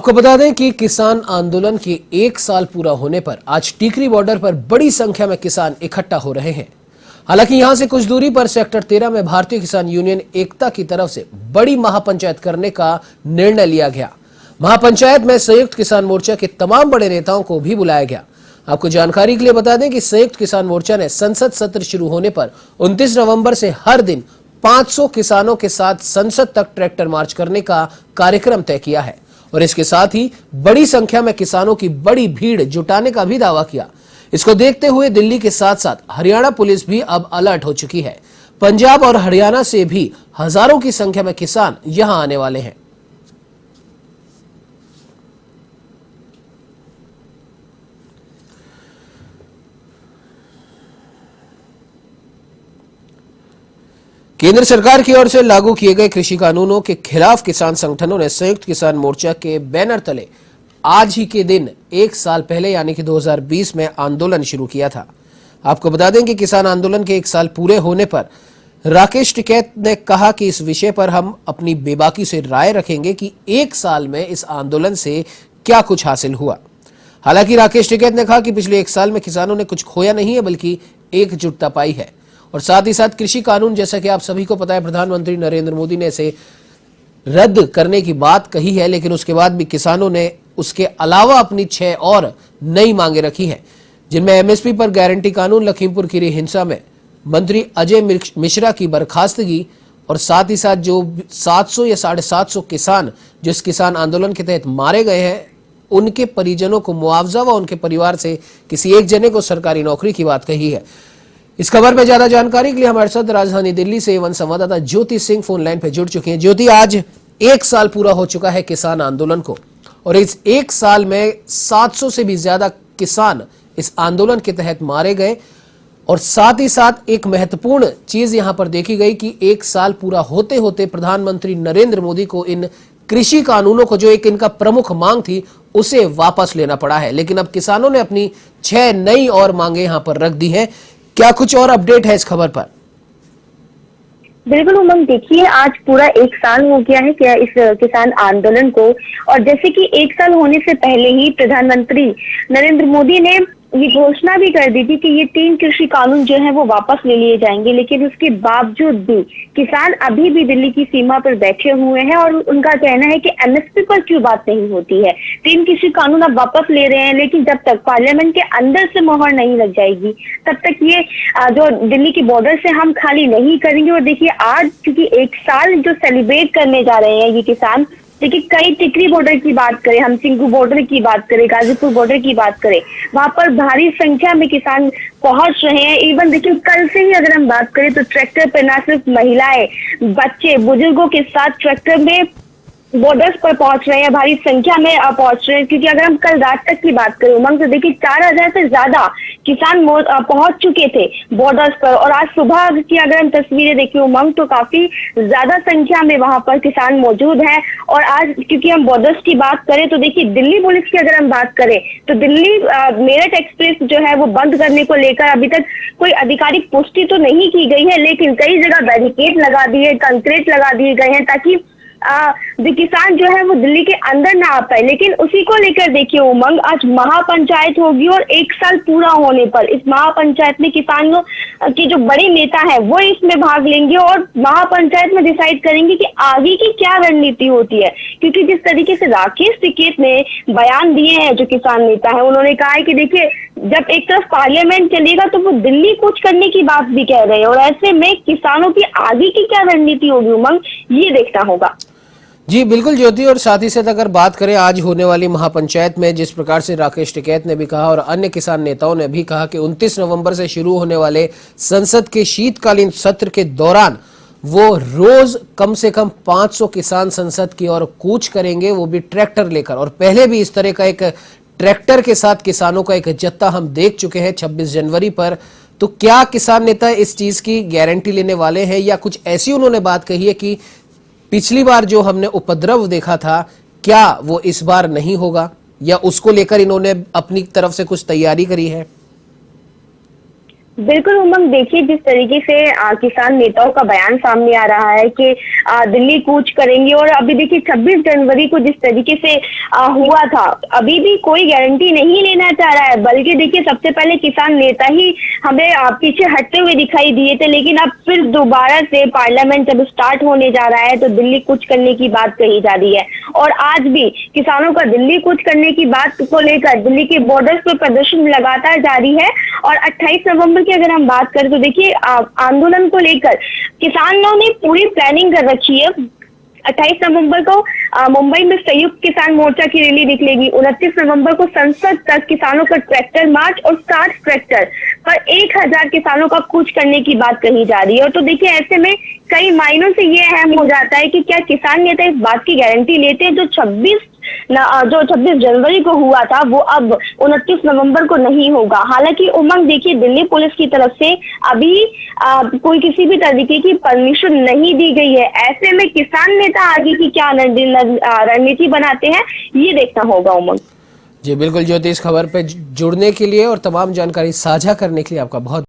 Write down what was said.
आपको बता दें कि किसान आंदोलन के 1 साल पूरा होने पर आज टिकरी बॉर्डर पर बड़ी संख्या में किसान इकट्ठा हो रहे हैं। हालांकि यहां से कुछ दूरी पर सेक्टर 13 में भारतीय किसान यूनियन एकता की तरफ से बड़ी महापंचायत करने का निर्णय लिया गया। महापंचायत में संयुक्त किसान मोर्चा के तमाम बड़े नेताओं को भी बुलाया गया। आपको जानकारी के लिए बता दें कि संयुक्त किसान मोर्चा ने संसद सत्र शुरू होने पर 29 नवंबर से हर दिन 500 किसानों के साथ संसद तक ट्रैक्टर मार्च करने का कार्यक्रम तय किया है और इसके साथ ही बड़ी संख्या में किसानों की बड़ी भीड़ जुटाने का भी दावा किया। इसको देखते हुए दिल्ली के साथ साथ हरियाणा पुलिस भी अब अलर्ट हो चुकी है। पंजाब और हरियाणा से भी हजारों की संख्या में किसान यहां आने वाले हैं। केंद्र सरकार की ओर से लागू किए गए कृषि कानूनों के खिलाफ किसान संगठनों ने संयुक्त किसान मोर्चा के बैनर तले आज ही के दिन 1 साल पहले यानी कि 2020 में आंदोलन शुरू किया था। आपको बता दें कि किसान आंदोलन के 1 साल पूरे होने पर राकेश टिकैत ने कहा कि इस विषय पर हम अपनी बेबाकी से राय रखेंगे कि 1 साल में इस आंदोलन से क्या कुछ हासिल हुआ। हालांकि राकेश टिकैत ने कहा कि पिछले 1 साल में किसानों ने कुछ खोया नहीं है बल्कि एकजुटता पाई है और साथ ही साथ कृषि कानून, जैसा कि आप सभी को पता है, प्रधानमंत्री नरेंद्र मोदी ने इसे रद्द करने की बात कही है, लेकिन उसके बाद भी किसानों ने उसके अलावा अपनी 6 और नई मांगे रखी हैं, जिनमें एमएसपी पर गारंटी कानून, लखीमपुर खीरी हिंसा में मंत्री अजय मिश्रा की बर्खास्तगी और साथ ही साथ जो 700 या 750 किसान जो इस किसान आंदोलन के तहत मारे गए हैं उनके परिजनों को मुआवजा व उनके परिवार से किसी एक जने को सरकारी नौकरी की बात कही है। इस खबर में ज्यादा जानकारी के लिए हमारे साथ राजधानी दिल्ली से एवं संवाददाता ज्योति सिंह फोन लाइन पर जुड़ चुकी हैं। ज्योति, आज 1 साल पूरा हो चुका है किसान आंदोलन को और इस 1 साल में 700 से भी ज्यादा किसान इस आंदोलन के तहत मारे गए और साथ ही साथ एक महत्वपूर्ण चीज यहां पर देखी गई कि 1 साल पूरा होते होते प्रधानमंत्री नरेंद्र मोदी को इन कृषि कानूनों को, जो एक इनका प्रमुख मांग थी, उसे वापस लेना पड़ा है। लेकिन अब किसानों ने अपनी 6 नई और मांगे यहां पर रख दी है। क्या कुछ और अपडेट है इस खबर पर? बिल्कुल उमंग, देखिए आज पूरा 1 साल हो गया है क्या इस किसान आंदोलन को, और जैसे कि 1 साल होने से पहले ही प्रधानमंत्री नरेंद्र मोदी ने ये घोषणा भी कर दी थी कि ये 3 कृषि कानून जो है वो वापस ले लिए जाएंगे, लेकिन उसके बावजूद भी किसान अभी भी दिल्ली की सीमा पर बैठे हुए हैं और उनका कहना है कि एमएसपी पर क्यों बात नहीं होती है। 3 कृषि कानून अब वापस ले रहे हैं, लेकिन जब तक पार्लियामेंट के अंदर से मोहर नहीं लग जाएगी तब तक ये जो दिल्ली की बॉर्डर से हम खाली नहीं करेंगे। और देखिए आज क्योंकि 1 साल जो सेलिब्रेट करने जा रहे हैं ये किसान, देखिए कई टिकरी बॉर्डर की बात करें, हम सिंघू बॉर्डर की बात करें, गाजीपुर बॉर्डर की बात करें, वहां पर भारी संख्या में किसान पहुंच रहे हैं। इवन देखिए कल से ही अगर हम बात करें तो ट्रैक्टर पर न सिर्फ महिलाएं, बच्चे, बुजुर्गों के साथ ट्रैक्टर में बॉर्डर्स पर पहुंच रहे हैं, भारी संख्या में पहुंच रहे हैं। क्योंकि अगर हम कल रात तक की बात करें उमंग, तो देखिए 4000 से ज्यादा किसान पहुंच चुके थे बॉर्डर्स पर और आज सुबह की अगर हम तस्वीरें देखें उमंग, तो काफी ज्यादा संख्या में वहां पर किसान मौजूद हैं। और आज क्योंकि हम बॉर्डर्स की बात करें तो देखिए दिल्ली पुलिस की अगर हम बात करें तो दिल्ली मेरठ एक्सप्रेस जो है वो बंद करने को लेकर अभी तक कोई आधिकारिक पुष्टि तो नहीं की गई है, लेकिन कई जगह बैरिकेड लगा दिए, कंक्रीट लगा दिए गए हैं ताकि जो किसान जो है वो दिल्ली के अंदर ना आ पाए। लेकिन उसी को लेकर देखिए उमंग, आज महापंचायत होगी और 1 साल पूरा होने पर इस महापंचायत में किसानों के जो बड़े नेता है वो इसमें भाग लेंगे और महापंचायत में डिसाइड करेंगे कि आगे की क्या रणनीति होती है। क्योंकि जिस तरीके से राकेश टिकैत ने बयान दिए हैं, जो किसान नेता है, उन्होंने कहा है कि देखिए जब एक तरफ पार्लियामेंट चलेगा तो वो दिल्ली कूच करने की बात भी कह रहे हैं और ऐसे में किसानों की आगे की क्या रणनीति होगी उमंग, ये देखना होगा। जी बिल्कुल ज्योति, और साथ ही साथ अगर बात करें आज होने वाली महापंचायत में, जिस प्रकार से राकेश टिकैत ने भी कहा और अन्य किसान नेताओं ने भी कहा कि 29 नवंबर से शुरू होने वाले संसद के शीतकालीन सत्र के दौरान वो रोज कम से कम 500 किसान संसद की ओर कूच करेंगे, वो भी ट्रैक्टर लेकर। और पहले भी इस तरह का एक ट्रैक्टर के साथ किसानों का एक जत्था हम देख चुके हैं 26 जनवरी पर। तो क्या किसान नेता इस चीज की गारंटी लेने वाले हैं या कुछ ऐसी उन्होंने बात कही है कि पिछली बार जो हमने उपद्रव देखा था क्या वो इस बार नहीं होगा, या उसको लेकर इन्होंने अपनी तरफ से कुछ तैयारी करी है? बिल्कुल उमंग, देखिए जिस तरीके से किसान नेताओं का बयान सामने आ रहा है कि दिल्ली कूच करेंगे, और अभी देखिए 26 जनवरी को जिस तरीके से हुआ था, अभी भी कोई गारंटी नहीं लेना चाह रहा है, बल्कि देखिए सबसे पहले किसान नेता ही हमें पीछे हटते हुए दिखाई दिए थे, लेकिन अब फिर दोबारा से पार्लियामेंट जब स्टार्ट होने जा रहा है तो दिल्ली कूच करने की बात कही जा रही है। और आज भी किसानों का दिल्ली कूच करने की बात को लेकर दिल्ली के बॉर्डर्स पर प्रदर्शन लगातार जारी है। और 28 नवंबर की अगर हम बात करें तो देखिए आंदोलन को लेकर किसानों ने पूरी प्लानिंग कर रखी है। 28 नवंबर को मुंबई में संयुक्त किसान मोर्चा की रैली निकलेगी। 29 नवंबर को संसद तक किसानों का ट्रैक्टर मार्च, और 60 ट्रैक्टर पर 1000 किसानों का कूच करने की बात कही जा रही है। और तो देखिए ऐसे में कई मायनों से ये अहम हो जाता है कि क्या किसान नेता इस बात की गारंटी लेते हैं जो 26 जनवरी को हुआ था वो अब 29 नवंबर को नहीं होगा। हालांकि उमंग देखिए दिल्ली पुलिस की तरफ से अभी कोई किसी भी तरीके की परमिशन नहीं दी गई है। ऐसे में किसान नेता आगे की क्या रणनीति बनाते हैं ये देखना होगा उमंग। जी बिल्कुल ज्योति, इस खबर पे जुड़ने के लिए और तमाम जानकारी साझा करने के लिए आपका बहुत